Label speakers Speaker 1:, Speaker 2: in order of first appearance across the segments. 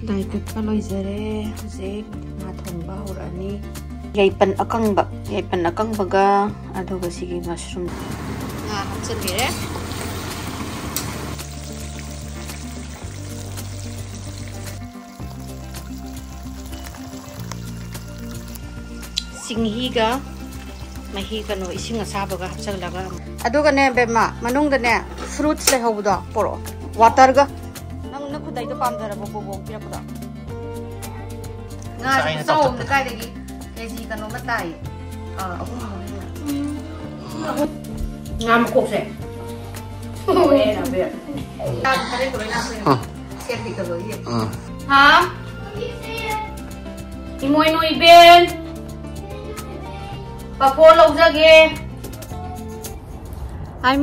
Speaker 1: Lai katpa loizare hujik nga thongba horani yaipan akangbaga aduga sigi mushroom nga hapchalire singhiga mahi kano ising asabaga hapchalaga aduga ne bema manungda ne fruits le hobdo poro water ga nang nakudai do pamdara bobo pirakuda nga so na kai dagi kg kano matai nga makok se oe na be ta kare ko na se serti ka lo ye ha imoy no iben papo lawjage hi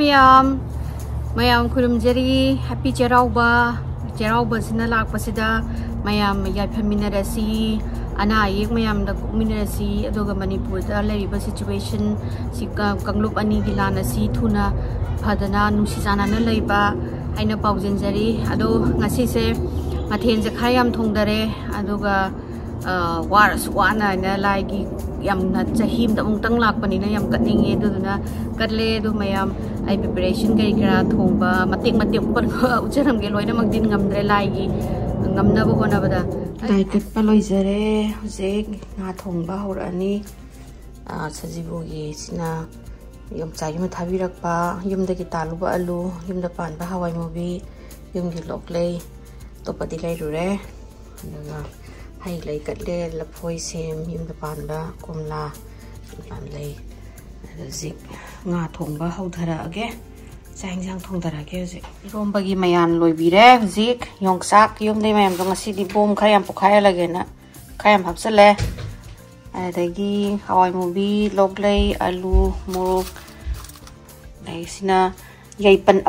Speaker 1: Mayam kurumjari happy Cheiraoba sina laakpasida Mayam yaipha mina rase ana ayek Mayam da mina rase adoga Manipur da leriba situation si kanglup ani gilana si thuna phadana nusisana na leiba aina paujel ado ngasi se mathen je khayam thongdare adoga wana na laigi yam na chahim da mungtang lakpani na yam katninge duduna katle do Mayam ai preparation kai kra thongba matik par ucharam ge loina magdin ngamdre laigi ngamna bo hona bada lai katpa loizare hujik nga thongba horani sajibo gi sina yum chai ma thabirakpa yumdagi taluba alu yumda panba hawai mobi yumgi loklei topadi lai rure adaga hai lai katle lapoi sem yumda panba komla pan lai zik nga thongba haudhara age changjang thongdara ge hujik rombagi mayan loibire hujik yongsak yumdei mayam do ngasi di bom khayam pokhaya lage na khayam hapsale adagi hawai mobi loglei alu morok dai sina yaipan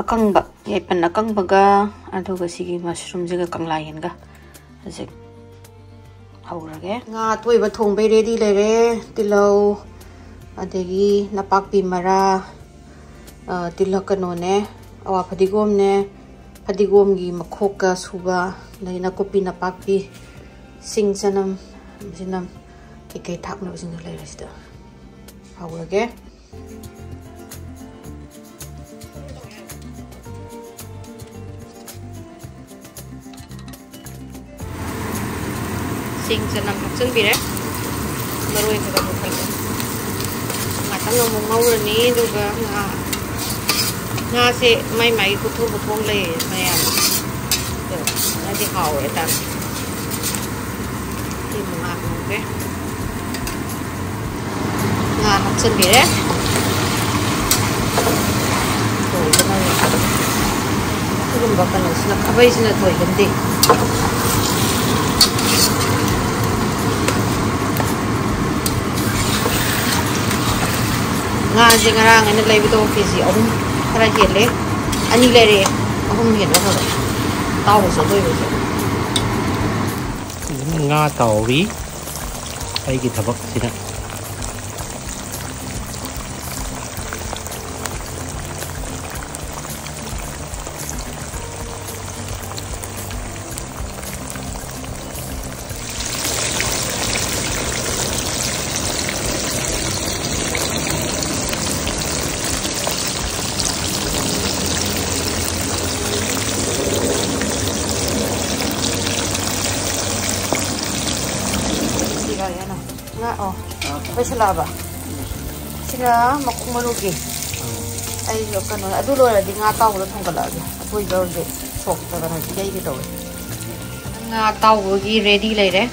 Speaker 1: akangbaga aduga sigi mushroom jiga kanglayen ga hujik haurage nga toiba thongbai ready lere tilau adegi napakpi mara tilakano ne awa padigom gi makhoka suba laina kopi napakpi sing sanam jinam keke thakna jing lere sida haurage sing sanam hapsan bire maroi ka bukal matang mo ngawrani duga nga se mai kuthong le Mayam na di haw eta ti ma mo be nga hapsan bire to ina ni kulum bakal sina kabai sina toy hindi nga je ngarang ina lay bito kg ahum khara hele ani lere ahum hen wa taw so doi bo
Speaker 2: nga tawi ai gi thabak sina
Speaker 1: Salaba sina makumalugi ay kano adu lora di nga taw lo thongkalage apoi dorje sok ta kana jai gi taw nga taw gi ready leire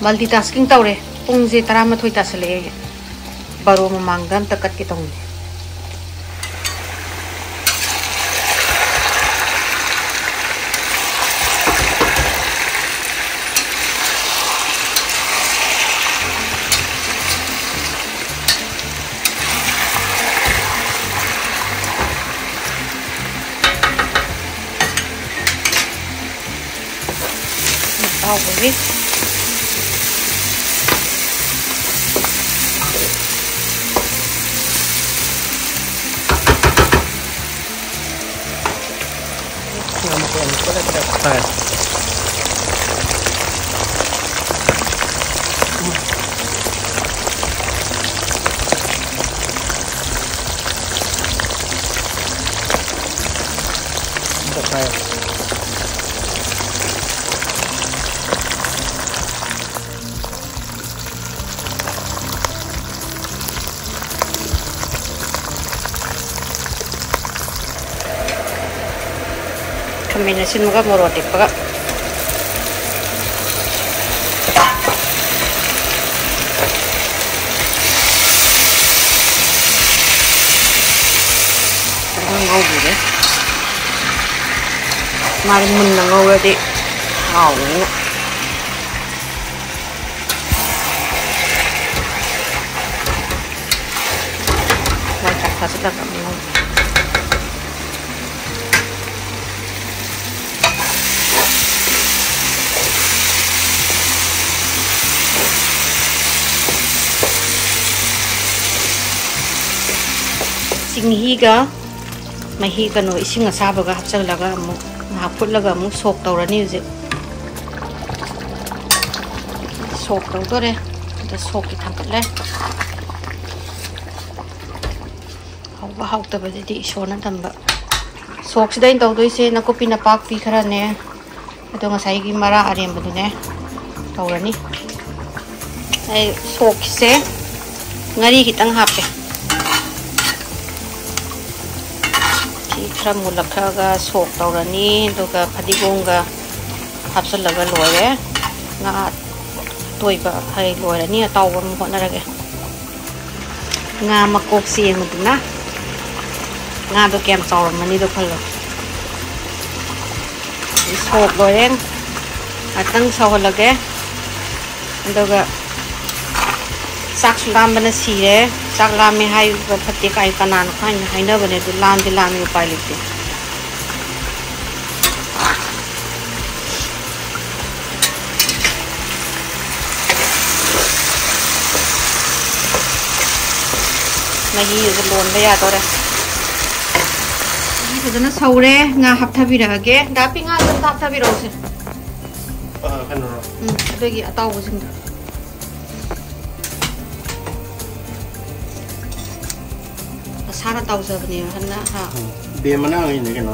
Speaker 1: multitasking tawre pungje 13 tasale baro mamangdan takat ki tong with Khamina sinmuga moroti paga. Ngau deh. Mari mun ngau berarti ngau ni. Macam apa sudah kami ngau. Ching higa. Mahi kano ising asaba ga hapsal laga mu haput laga mu sok tawrani uje sok tawdore da sok ki thangkatle hauba hauta ba di shona tamba sok sida in tawdoi se nakopi na pak pi khara ne ado ngasai gi mara arem bu ne tawrani ai sok se ngari kitang hape Kira mulak kaga sok tawrani doga phadigongga hapsalaga loire nga toiba hai loirani atawba mu honarage nga makok sieng muduna nga do kem tawramani do khalo sok loireng atang sawalage doga sak lambana sire sak lame hai ba phatti kai kanan khain haina bane du lam di lam yu pai likte mahi yu lon ba ya tore ni sajana saure nga hapthabirage dapi nga hapthabirose
Speaker 2: kanoro
Speaker 1: adegi ataw bujing Sarah tahu sebenarnya, karena
Speaker 2: dia mana ini kan,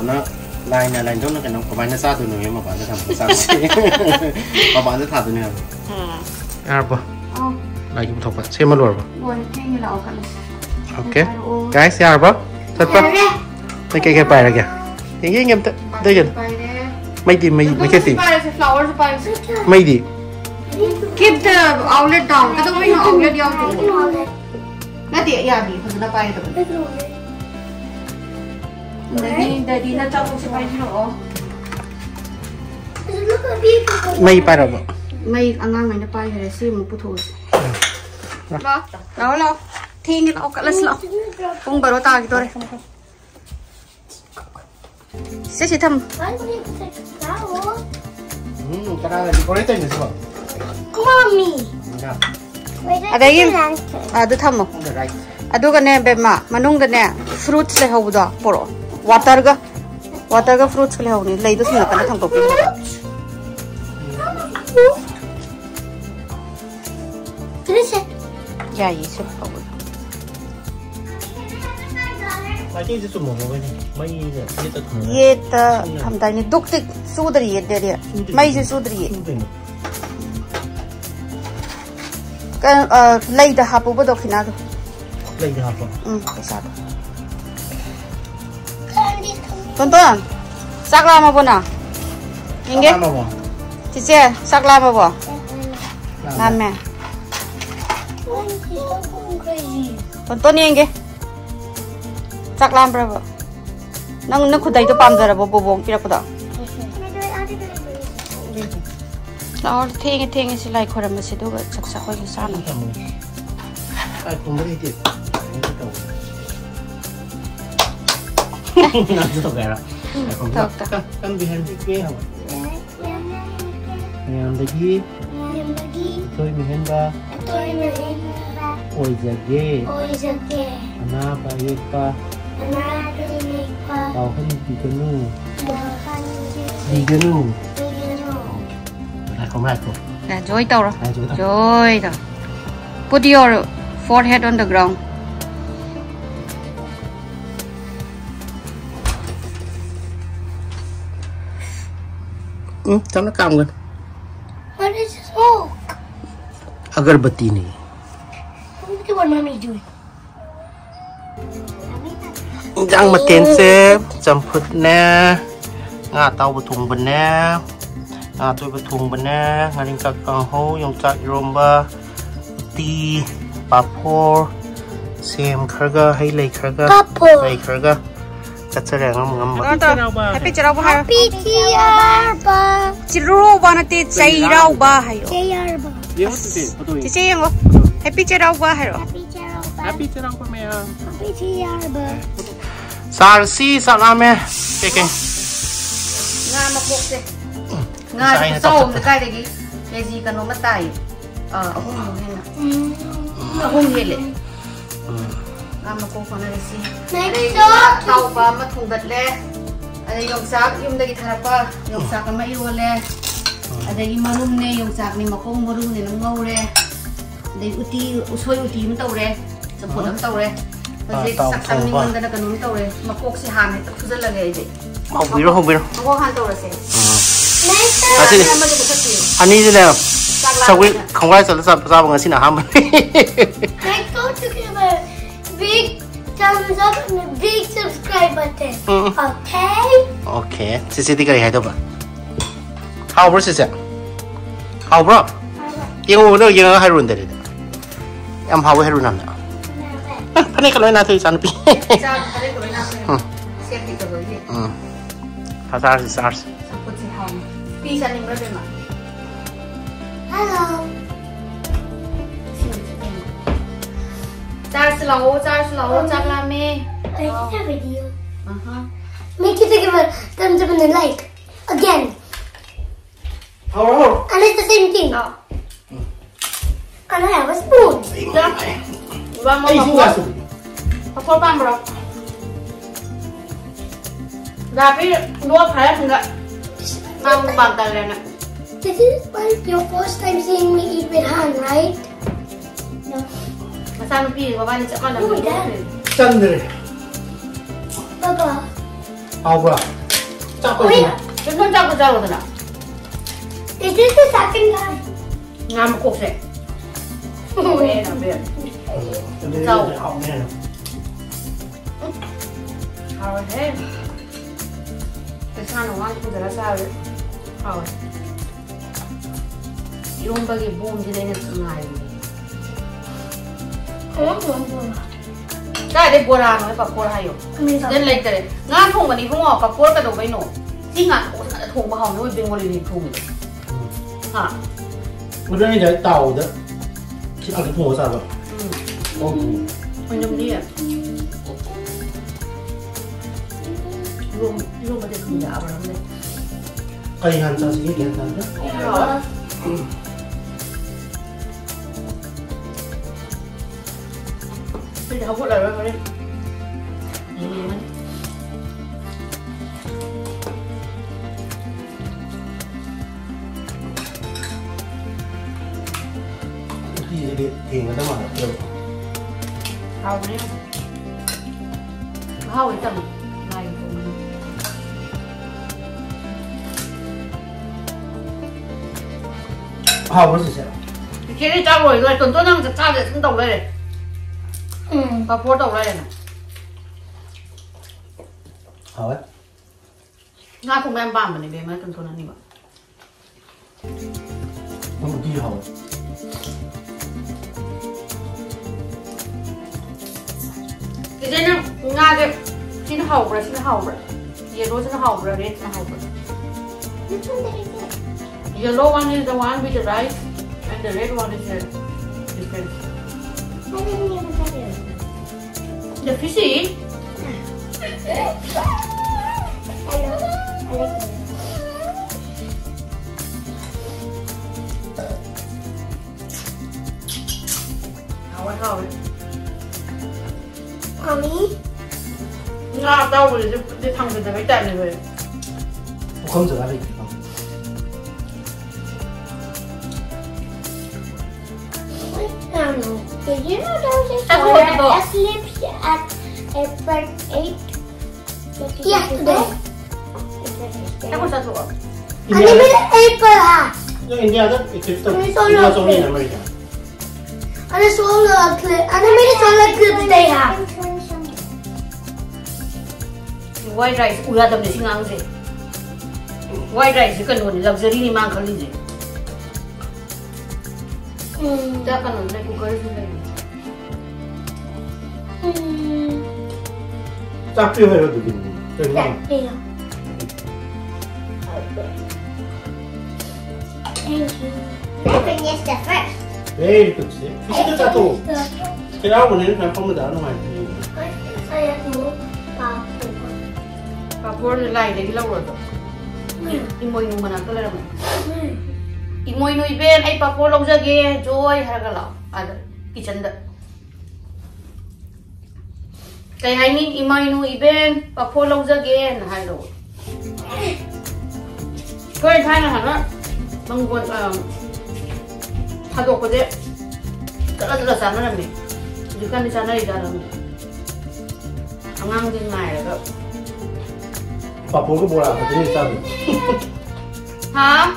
Speaker 2: lain tu nak kan, pemainnya satu nih, yang apa anda tahu satu, apa anda tahu nih? Apa? Lagi betul apa? Saya malu apa? Okay, guys, ya apa? Siapa? Ini kayak apa lagi? Yang ini apa? Dah mai di, flower mai di.
Speaker 1: Keep the outlet down. Kita mau outlet down. Nanti ya di, sudah pakai tu. Jadi nak campur supaya dulu.
Speaker 2: Mai para apa?
Speaker 1: Mai angang mana pakai rase mu putus. Lah, tinggal awak kelas lah. Pung baru tahu gitu deh. Saya tam.
Speaker 2: Karena di korea ini semua.
Speaker 3: Mommy.
Speaker 1: Ada yang ada tamu. Ada kan ni bema, manung kan ni fruits le hau dah poro. Water ga fruits le hau ni. Lagi tu semua kan tang topi.
Speaker 3: Terus?
Speaker 1: Ya, ini semua.
Speaker 2: Lagi itu semua ni, mai ni,
Speaker 1: ये तो हम ताई ने दुख तक सूदरी है दे रही है मैं इसे सूदरी है कर लाइट हापो बदो खिना दो
Speaker 2: lain apa?
Speaker 1: पैसा दो tonton sakla ma bona inge cice sakla ma bo lame tonton inge sakla berapa nang khudai to pam jara bo bong pirak da और ठेंगे सिलाई खोरम से दो चक्सा खोई साना
Speaker 2: ai cũng mới đi làm cho tao gà rồi kan bihan dikit apa yang lagi tôi bihan ba oi jage anouba yaipha paojel diganu không lại không
Speaker 1: là joy tao rồi joy tao put your forehead on the ground
Speaker 2: trong nó cong gần
Speaker 3: What is smoke?
Speaker 2: agarbatti này
Speaker 3: Look at what mommy doing.
Speaker 2: Jangan matiin sih, campur na, ngà tàu bột thùng bẩn nè ngà tôi bột thùng bẩn nè ngà đình cặc càng hố yong chak Cheiraoba ti papor xem khởi hay lấy khởi lấy khởi chắc sẽ là ngâm
Speaker 1: Happy Cheiraoba hay
Speaker 3: Happy Cheiraoba.
Speaker 1: Cheiraoba na ti Cheiraoba hay
Speaker 3: Cheiraoba.
Speaker 1: chị chị không Happy Cheiraoba hay
Speaker 3: Happy Cheiraoba.
Speaker 2: Maya
Speaker 3: Happy Cheiraoba.
Speaker 2: Sarsi salame keke
Speaker 1: nga mà cuộc gì nga sau cái cái đấy cái gì cần nó mất tài không hay là không hiểu lệ nga mà cuộc còn là gì đây tàu và mất thùng bật lệ đây dùng sạc dùng đây cái thằng ba dùng sạc cái máy yêu lệ đây marum này dùng sạc này mà không marum này nó ngâu lệ đây uti usoi uti mình tàu lệ sập bột mình tàu lệ đây sạc sạc mình mình đây là cái mình tàu lệ mà cuộc sẽ hàn này rất là ghê vậy
Speaker 2: không biết đâu
Speaker 1: cuộc hàn tàu rase
Speaker 2: anh đi thế nào sao vậy không ai sợ sao bằng xin nào ham
Speaker 3: Let's go together. Big thumbs up and a big subscribe button. Okay?
Speaker 2: Okay, sisi tiga hari itu apa? How bro sisi? How bro? Yang udah yang hari runde deh. Yang how hari runde? Panik kalau nanti sana pi. Pasar SARS.
Speaker 3: Hello.
Speaker 1: Charge slow, charge la me.
Speaker 3: I did a video. Make it give a thumbs up and a like. Again.
Speaker 2: Oh.
Speaker 3: And it's the same thing. And I have a spoon.
Speaker 1: Vamos, papor bang bro. Tapi dua kali enggak bangkal na.
Speaker 3: This is your first time seeing me eat with hand, right? No.
Speaker 1: Masano pi, babani sa mana?
Speaker 3: Oh, Dad.
Speaker 2: Phangdre.
Speaker 3: Baba.
Speaker 2: How bro? Cakap ni.
Speaker 1: Itu jago na.
Speaker 3: Is this the second time?
Speaker 1: Ngam ko se. Be na be.
Speaker 2: Tahu.
Speaker 1: How he? Kesana wan ko dala sabe. How. Yung bagi boom di na sungai. Cái bora nó papor hayo. Đến lấy tới. Ngan thùng cái này không ngỏ papor cái đồ bấy nổ. Chỉ ngạn thùng mà hỏng nó bên ngoài liền thùng. Hả?
Speaker 2: Cái này là tàu đó. Chỉ ăn cái thùng sao vậy?
Speaker 1: Mình dùng đi à? Luôn mà được không dạo vào đây.
Speaker 2: Cây hành sao sẽ kiện thành đó. Bây giờ không có lời rồi đi. Thì người ta mà được.
Speaker 1: Hầu đi. Hầu thì tầm này.
Speaker 2: Hầu nó sẽ.
Speaker 1: Cái này trao rồi tuần tôi đang trao để xuống đầu đây này. Và phố đầu đây này.
Speaker 2: Hầu ấy.
Speaker 1: Nga không em bám mà này về mấy tuần tôi ăn đi mà.
Speaker 2: Nó một đi hầu.
Speaker 1: Cái này nó Nga cái xin hầu rồi. Yellow xin hầu rồi, red xin hầu rồi. Yellow one is the one with the rice, and the red one is the different.
Speaker 3: I didn't even tell you.
Speaker 1: The fishy.
Speaker 3: Hello. I like it.
Speaker 1: How?
Speaker 3: Mommy?
Speaker 1: Nga tao rồi đi thằng cái tay này rồi.
Speaker 2: Không giờ đây.
Speaker 3: I don't know. Did you know there was a eclipse at April 8th? Yesterday.
Speaker 1: Ako sa to.
Speaker 3: And they made an April hat.
Speaker 2: Yung India đó, eclipse đó.
Speaker 3: May solar
Speaker 2: Ito sa America.
Speaker 3: And a solar eclipse. And they made a solar eclipse day hat.
Speaker 1: White rice, ulam ni singang si. White rice kan no luxury ni mang khali je. Da kan no le cooker se le.
Speaker 2: 짝 필요해요, 누구니?
Speaker 3: Thank you. Open yes the first.
Speaker 2: 네, 그렇지. 피시도 짜도. 그냥 오늘 그냥 컴퓨터 하는 거야.
Speaker 3: Saya mau papu.
Speaker 1: Papor lai de la ro. Imoy nu mana to le ram. Imoy nu iben ai papor log jage joy har ga la. Ada kitchen da. Kay hai ni imoy nu iben papor log jage na hai lo. Koi thai na ha na. Manggon hadok ko de. Kala sana na mi. Dukan di sana di dalam. Angang din mai rồi.
Speaker 2: 밥 보고 뭐라 그랬더니 짜도.
Speaker 1: Hả?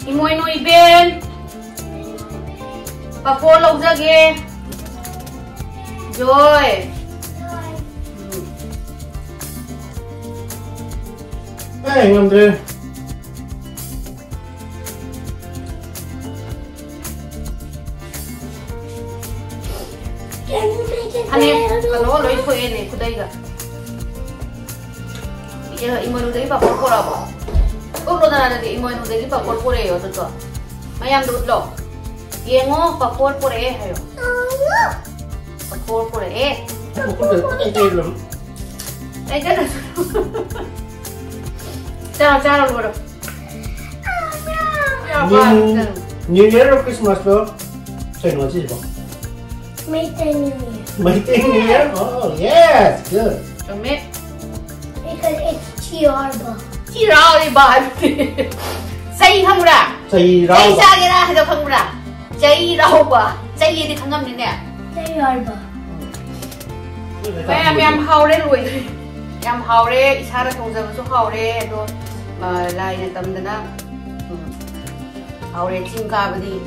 Speaker 1: Imoy nuôi bên. Bà cô lộc ra ghê. Rồi.
Speaker 2: 네, 형님들.
Speaker 1: Anh em, kalau lo itu ini kudai ga. Ya imoy nu dei papor pora ba. Kok lo dana de imoy nu dei papor pore yo to. Mayam dut lo. Yengo papor pore hayo. Papor pore.
Speaker 2: 근데 이게
Speaker 1: Ay kana. Cara lo.
Speaker 2: New Year Christmas lo. Saya 뭐지 이거? Mating New Year? Oh, yes, good.
Speaker 1: Kami.
Speaker 3: Because it's Cheiraoba.
Speaker 1: Cheiraoba. Say phangdre.
Speaker 2: Cheiraoba.
Speaker 1: Say sa gira hado phangdre. Cheiraoba. Say di khangam ni ne.
Speaker 3: Cheiraoba.
Speaker 1: Mayam haure loi. Yam haure isara thongja su haure do lai na tamdana. Haure Ching kabadi.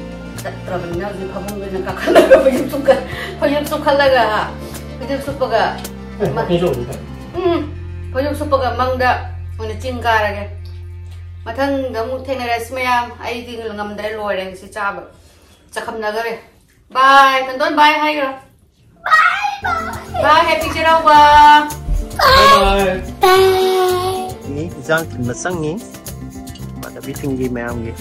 Speaker 1: Trabalhando de pavão na cacalaga, foi um sucalaga, foi um supaga. Foi um supaga mangda, onde Ching cara. Matang damu tena rase Mayam, aí tinggal ngamdre loreng si caba, cakap nagare. Bye, tonton bye hai girl. Bye, happy Cheiraoba.
Speaker 2: Bye.
Speaker 3: Bye.
Speaker 2: Ini jangan masang ni, pada biting di Mayam ni.